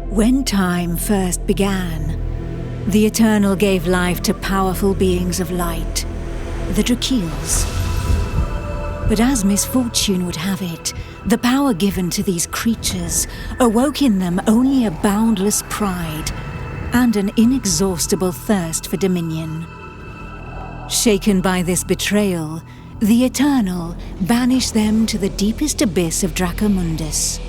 When time first began, the Eternal gave life to powerful beings of light, the Drakeels. But as misfortune would have it, the power given to these creatures awoke in them only a boundless pride and an inexhaustible thirst for dominion. Shaken by this betrayal, the Eternal banished them to the deepest abyss of Dracomundus.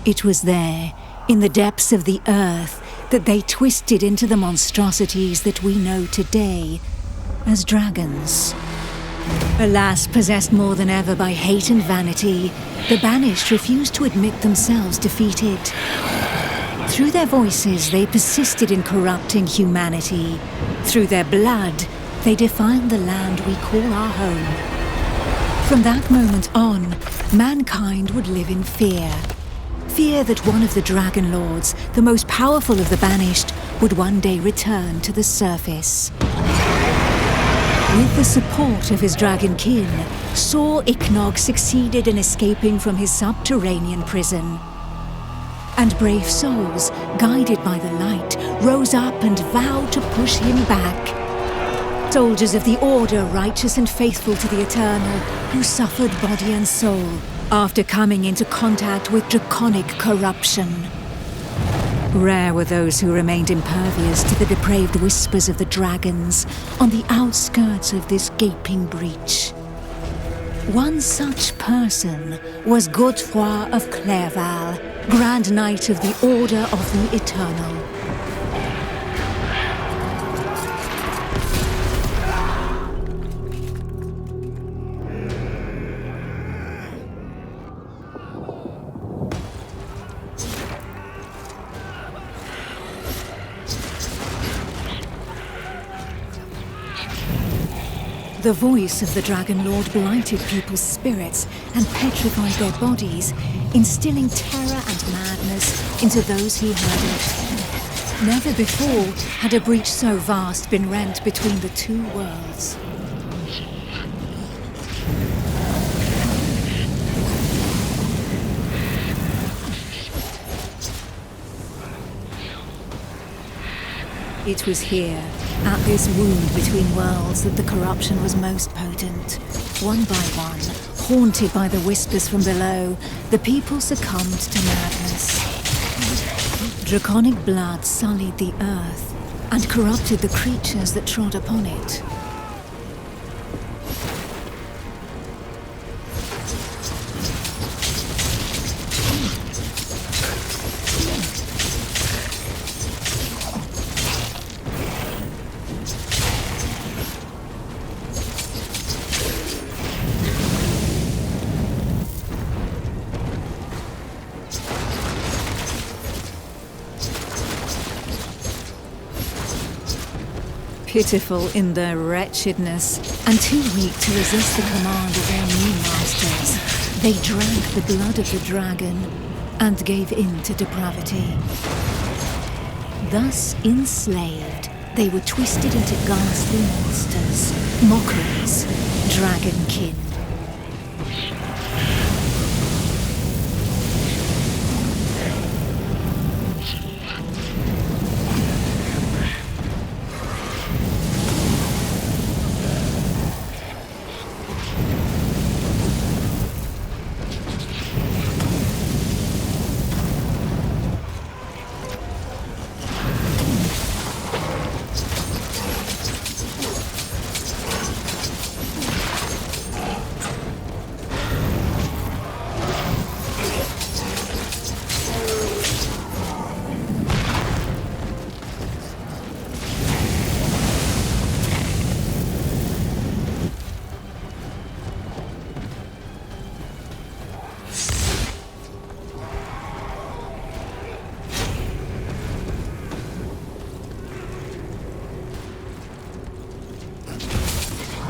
It was there, in the depths of the earth, that they twisted into the monstrosities that we know today as dragons. Alas, possessed more than ever by hate and vanity, the Banished refused to admit themselves defeated. Through their voices, they persisted in corrupting humanity. Through their blood, they defined the land we call our home. From that moment on, mankind would live in fear. Fear that one of the Dragon Lords, the most powerful of the Banished, would one day return to the surface. With the support of his Dragonkin, Saw Ichnog succeeded in escaping from his subterranean prison. And brave souls, guided by the light, rose up and vowed to push him back. Soldiers of the Order, righteous and faithful to the Eternal, who suffered body and soul after coming into contact with draconic corruption. Rare were those who remained impervious to the depraved whispers of the dragons on the outskirts of this gaping breach. One such person was Godefroy of Clerval, Grand Knight of the Order of the Eternal. The voice of the Dragon Lord blighted people's spirits and petrified their bodies, instilling terror and madness into those who heard it. Never before had a breach so vast been rent between the two worlds. It was here, at this wound between worlds, that the corruption was most potent. One by one, haunted by the whispers from below, the people succumbed to madness. Draconic blood sullied the earth and corrupted the creatures that trod upon it. Pitiful in their wretchedness, and too weak to resist the command of their new masters, they drank the blood of the dragon and gave in to depravity. Thus enslaved, they were twisted into ghastly monsters, mockeries, Dragonkin.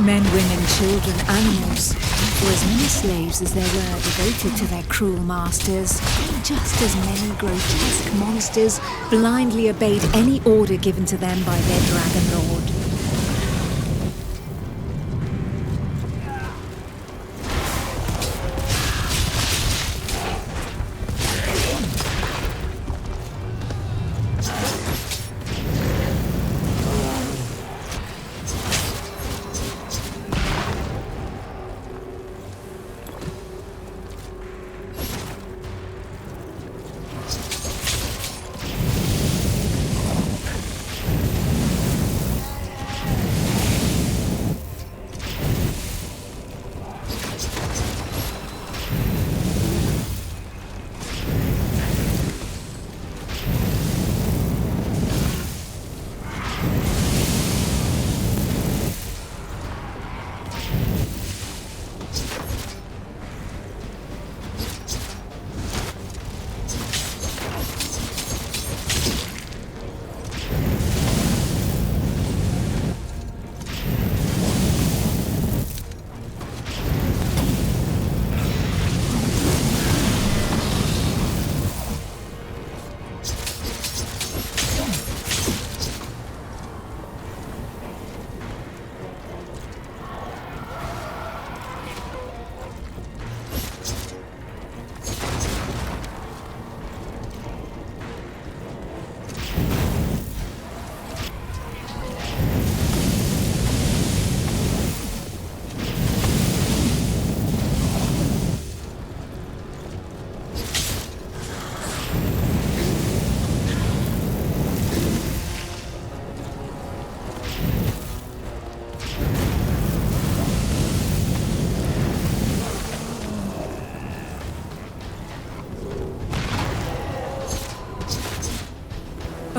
Men, women, children, animals, for as many slaves as there were devoted to their cruel masters, just as many grotesque monsters blindly obeyed any order given to them by their Dragon Lord.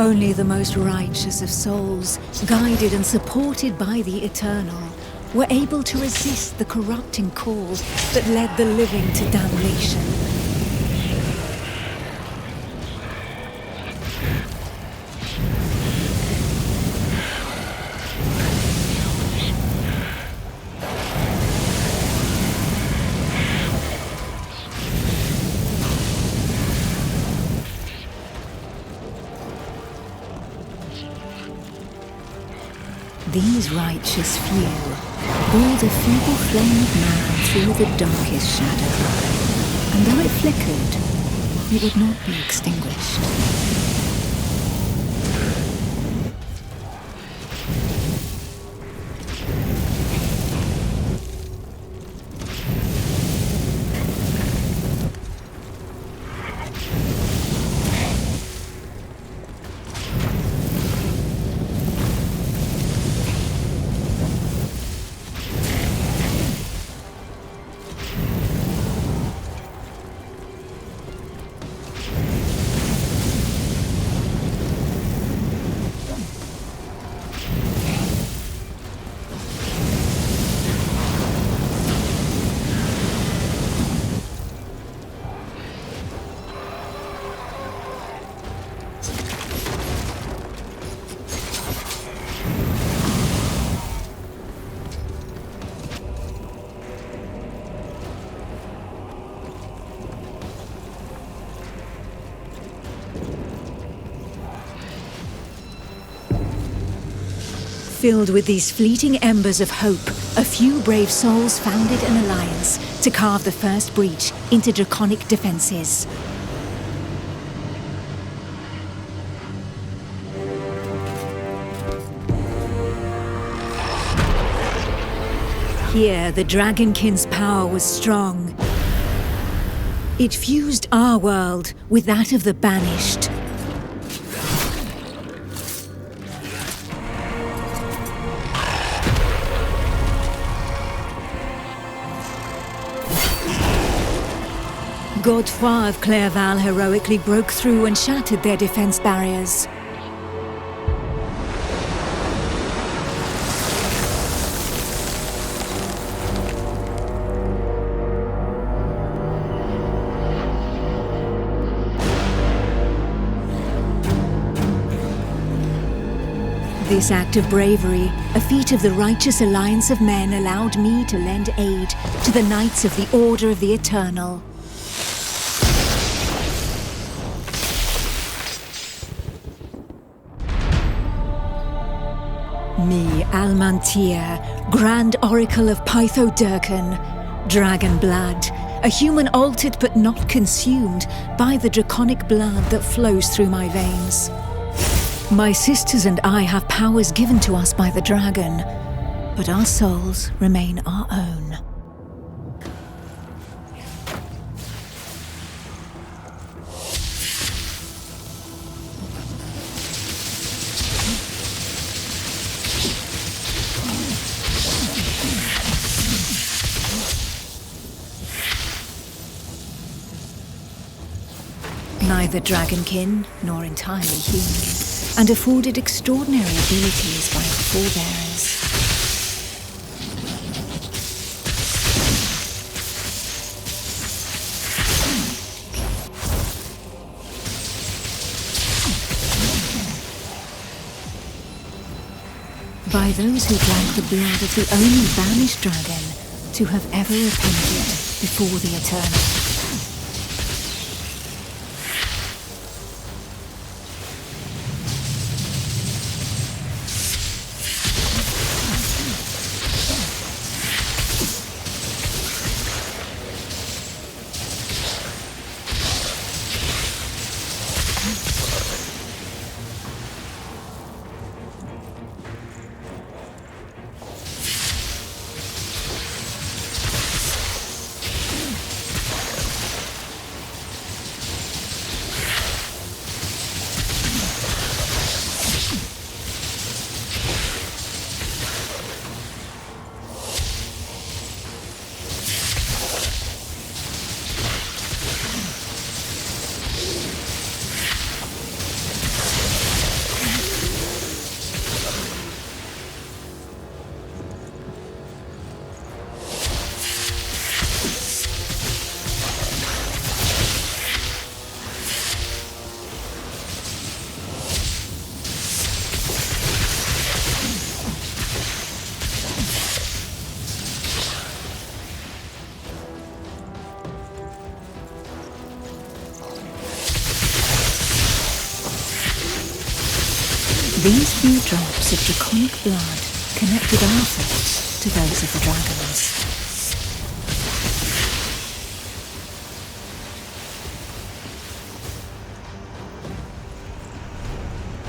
Only the most righteous of souls, guided and supported by the Eternal, were able to resist the corrupting call that led the living to damnation. These righteous few bore the feeble flame of man through the darkest shadow, and though it flickered, it would not be extinguished. Filled with these fleeting embers of hope, a few brave souls founded an alliance to carve the first breach into draconic defenses. Here, the Dragonkin's power was strong. It fused our world with that of the Banished. Godefroy of Clairval heroically broke through and shattered their defense barriers. This act of bravery, a feat of the righteous alliance of men, allowed me to lend aid to the Knights of the Order of the Eternal. Me, Almantir, Grand Oracle of Pythodurcan, Dragon Blood, a human altered but not consumed by the draconic blood that flows through my veins. My sisters and I have powers given to us by the dragon, but our souls remain our own. Neither Dragonkin nor entirely human, and afforded extraordinary abilities by its forebearers. By those who drank the blood of the only banished dragon to have ever repented before the Eternal. These few drops of draconic blood connected our fate to those of the dragons.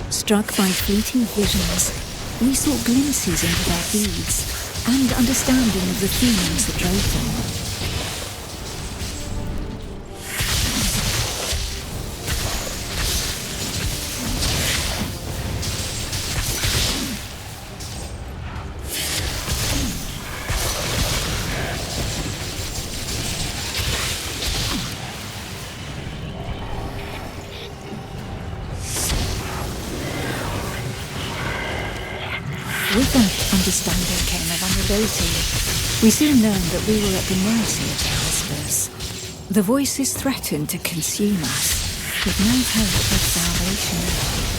Struck by fleeting visions, we sought glimpses into their deeds and understanding of the themes that drove them. With that understanding came a vulnerability. We soon learned that we were at the mercy of their whispers. The voices threatened to consume us, with no hope of salvation.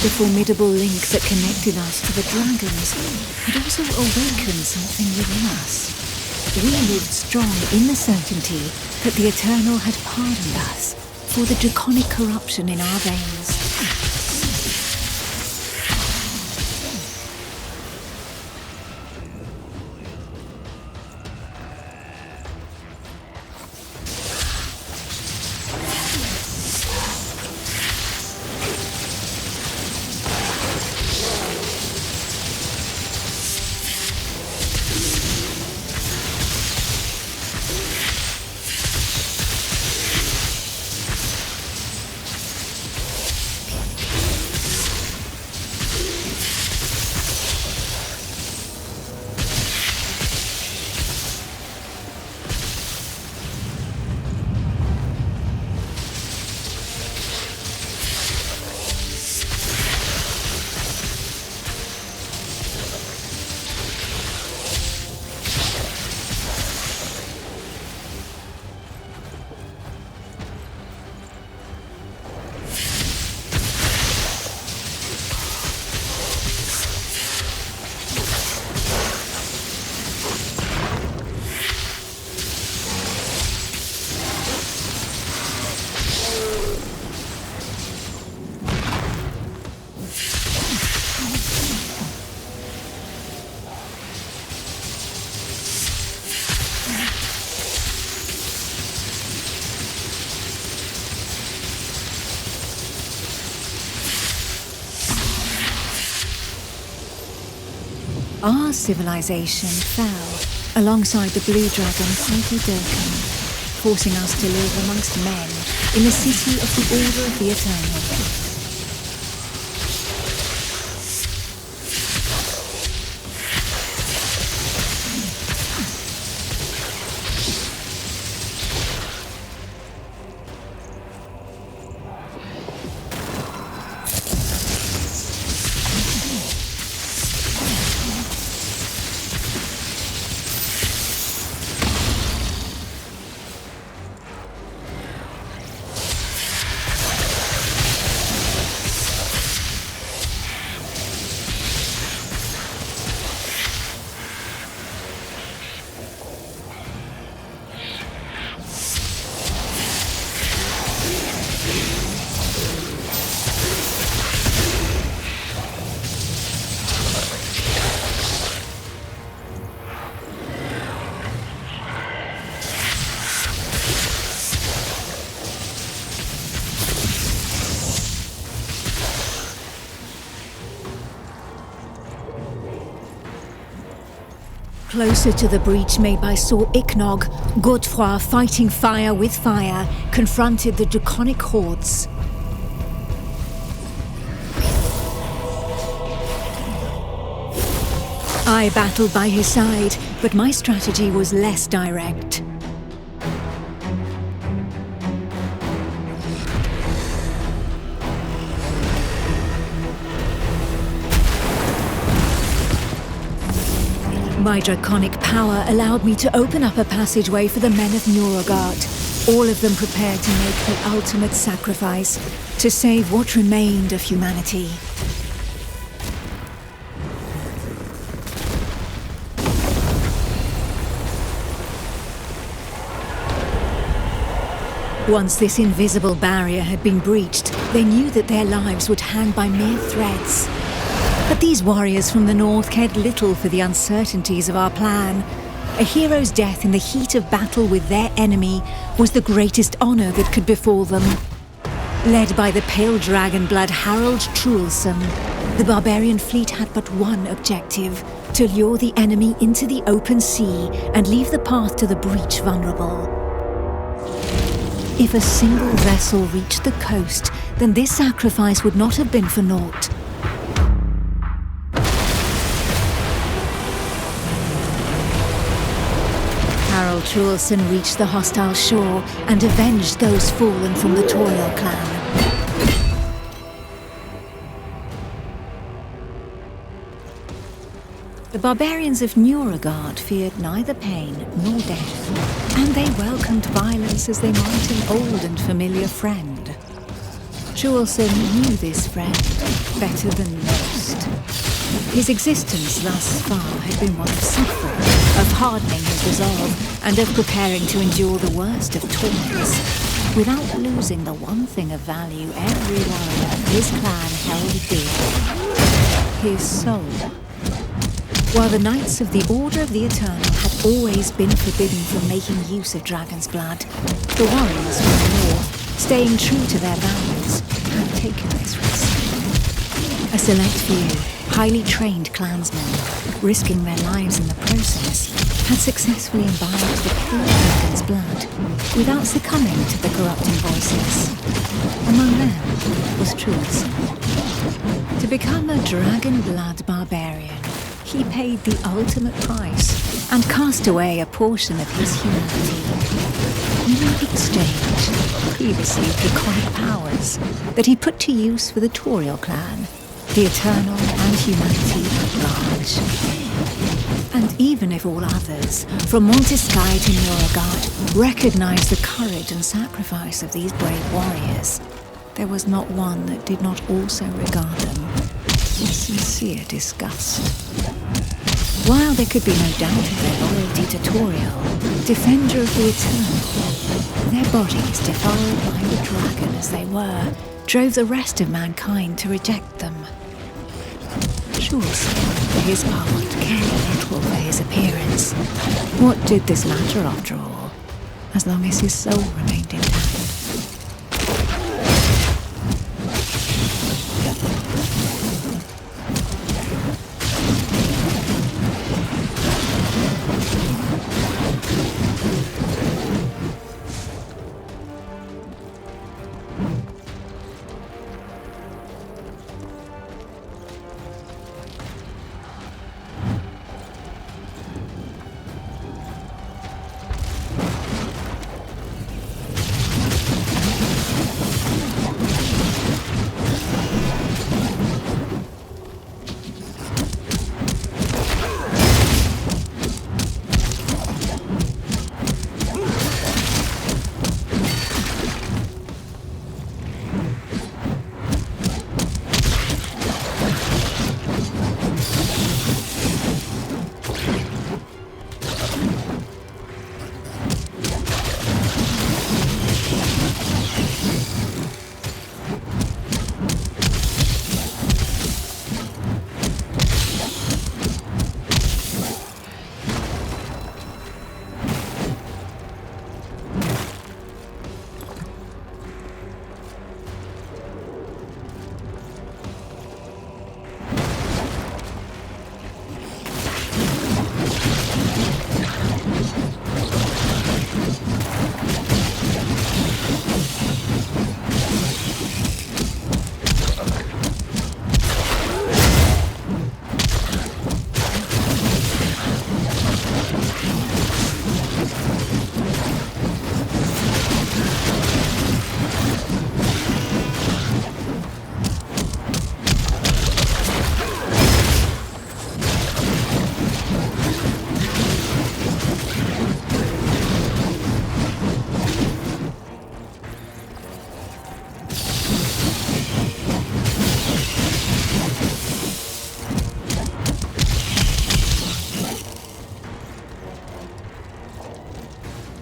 The formidable link that connected us to the dragons had also awakened something within us. We lived strong in the certainty that the Eternal had pardoned us for the draconic corruption in our veins. Our civilization fell alongside the blue dragon Dragonkin, forcing us to live amongst men in the city of the Order of the Eternal. Closer to the breach made by Sir Ichnog, Godefroy, fighting fire with fire, confronted the draconic hordes. I battled by his side, but my strategy was less direct. My draconic power allowed me to open up a passageway for the men of Nurogard, all of them prepared to make the ultimate sacrifice to save what remained of humanity. Once this invisible barrier had been breached, they knew that their lives would hang by mere threads. But these warriors from the north cared little for the uncertainties of our plan. A hero's death in the heat of battle with their enemy was the greatest honor that could befall them. Led by the pale dragon blood Harold Truelson, the barbarian fleet had but one objective: to lure the enemy into the open sea and leave the path to the breach vulnerable. If a single vessel reached the coast, then this sacrifice would not have been for naught. Harold Truelson reached the hostile shore and avenged those fallen from the Toriel clan. The barbarians of Nurogard feared neither pain nor death, and they welcomed violence as they might an old and familiar friend. Truelson knew this friend better than most. His existence thus far had been one of suffering, of hardening his resolve, and of preparing to endure the worst of torments, without losing the one thing of value every warrior of his clan held dear: his soul. While the Knights of the Order of the Eternal had always been forbidden from making use of dragon's blood, the warriors from the north, staying true to their values, had taken this risk. A select few, highly trained clansmen, risking their lives in the process, had successfully imbibed the pure dragon's blood without succumbing to the corrupting voices. Among them was Truelson. To become a dragon blood barbarian, he paid the ultimate price and cast away a portion of his humanity. In exchange, previously draconic powers that he put to use for the Toriel clan, the Eternal and humanity at large. And even if all others, from Montesquieu to Nurogard, recognized the courage and sacrifice of these brave warriors, there was not one that did not also regard them with sincere disgust. While there could be no doubt of their loyalty to Toriel, defender of the Eternal, their bodies, defiled by the dragon as they were, drove the rest of mankind to reject them. Truelson, for his part, cared little for his appearance. What did this matter after all, as long as his soul remained intact?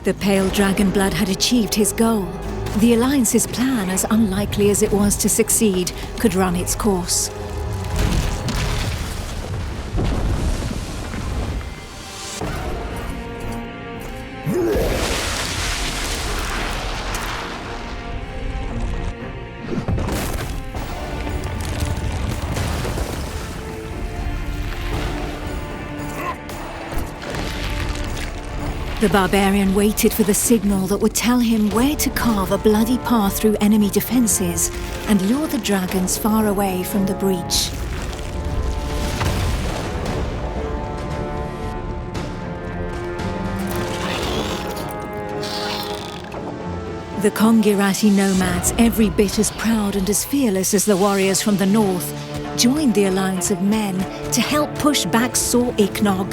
The pale dragon blood had achieved his goal. The Alliance's plan, as unlikely as it was to succeed, could run its course. The barbarian waited for the signal that would tell him where to carve a bloody path through enemy defenses and lure the dragons far away from the breach. The Kongirati nomads, every bit as proud and as fearless as the warriors from the north, joined the alliance of men to help push back Sor Iknog,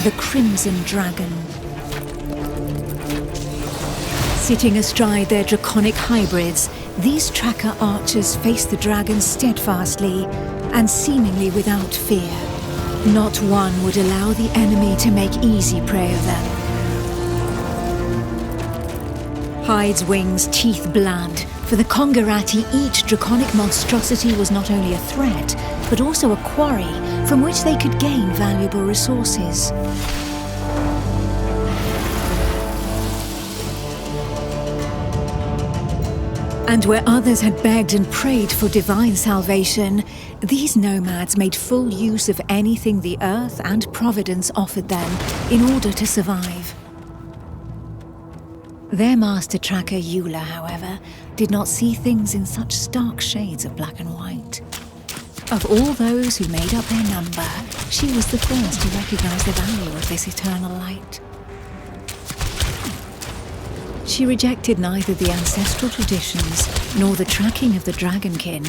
the Crimson Dragon. Sitting astride their draconic hybrids, these tracker archers faced the dragons steadfastly and seemingly without fear. Not one would allow the enemy to make easy prey of them. Hides, wings, teeth, blood. For the Kongirati, each draconic monstrosity was not only a threat, but also a quarry from which they could gain valuable resources. And where others had begged and prayed for divine salvation, these nomads made full use of anything the earth and providence offered them in order to survive. Their master tracker, Eula, however, did not see things in such stark shades of black and white. Of all those who made up their number, she was the first to recognize the value of this eternal light. She rejected neither the ancestral traditions nor the tracking of the Dragonkin,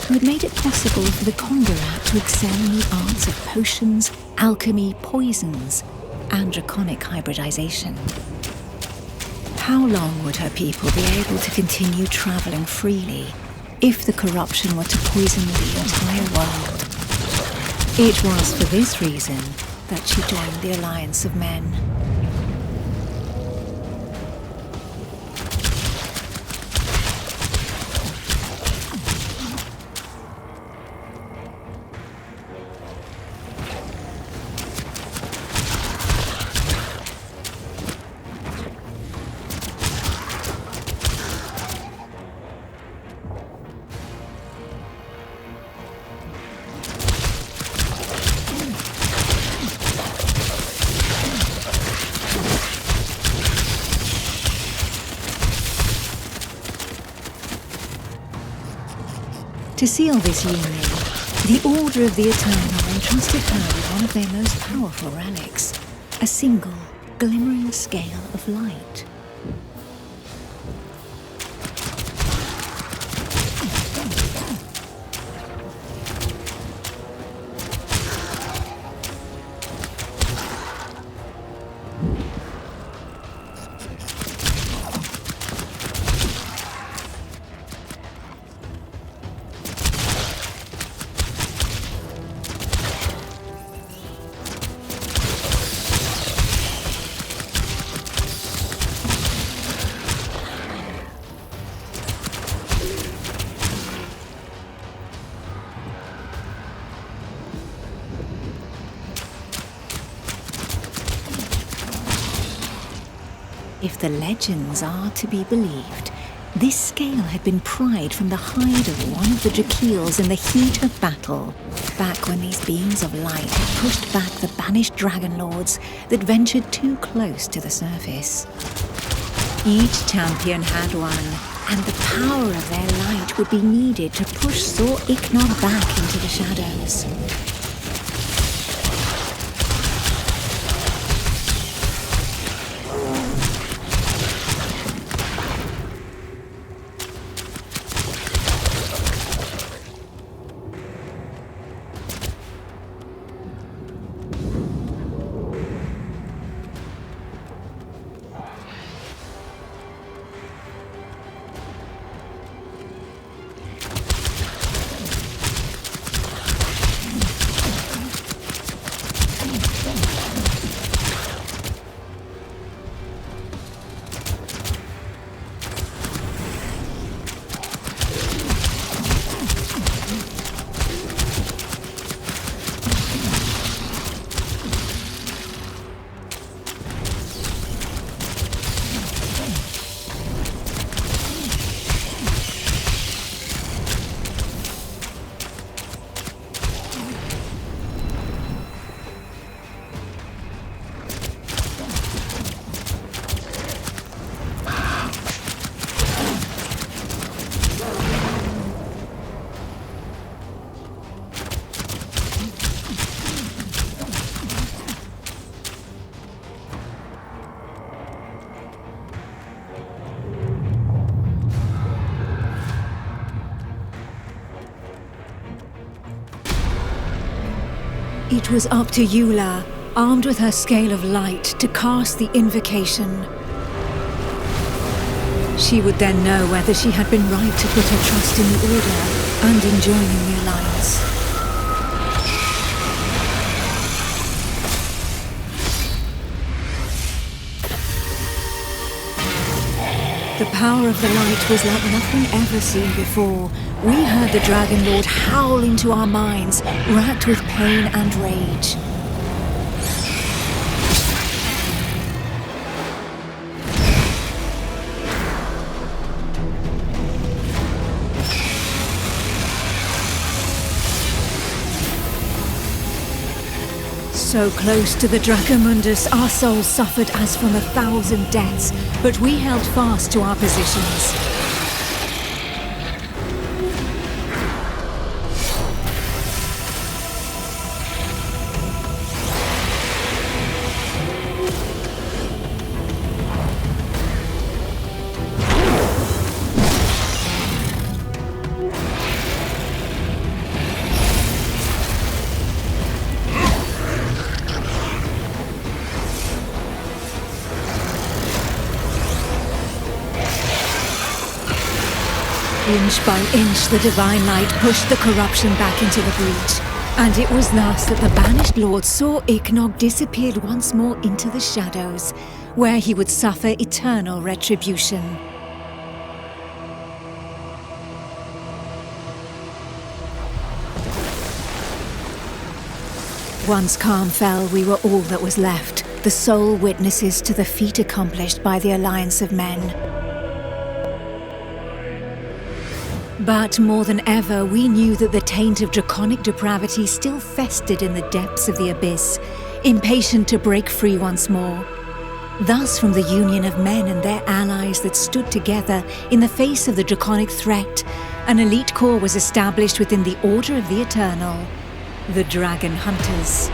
who had made it possible for the Kongirat to excel in the arts of potions, alchemy, poisons, and draconic hybridization. How long would her people be able to continue traveling freely if the corruption were to poison the entire world? It was for this reason that she joined the Alliance of Men. To seal this union, the Order of the Eternal entrusted her with one of their most powerful relics, a single, glimmering scale of light. If the legends are to be believed, this scale had been pried from the hide of one of the Drakeels in the heat of battle, back when these beings of light had pushed back the banished dragon lords that ventured too close to the surface. Each champion had one, and the power of their light would be needed to push Sor Iknog back into the shadows. It was up to Eula, armed with her scale of light, to cast the invocation. She would then know whether she had been right to put her trust in the Order and in joining the Alliance. The power of the light was like nothing ever seen before. We heard the Dragon Lord howl into our minds, racked with pain and rage. So close to the Dracomundus, our souls suffered as from 1,000 deaths, but we held fast to our positions. Inch by inch, the divine light pushed the corruption back into the breach, and it was thus that the Banished Lord saw Ichnog disappeared once more into the shadows, where he would suffer eternal retribution. Once calm fell, we were all that was left, the sole witnesses to the feat accomplished by the Alliance of Men. But more than ever, we knew that the taint of draconic depravity still festered in the depths of the abyss, impatient to break free once more. Thus, from the union of men and their allies that stood together in the face of the draconic threat, an elite corps was established within the Order of the Eternal, the Dragon Hunters.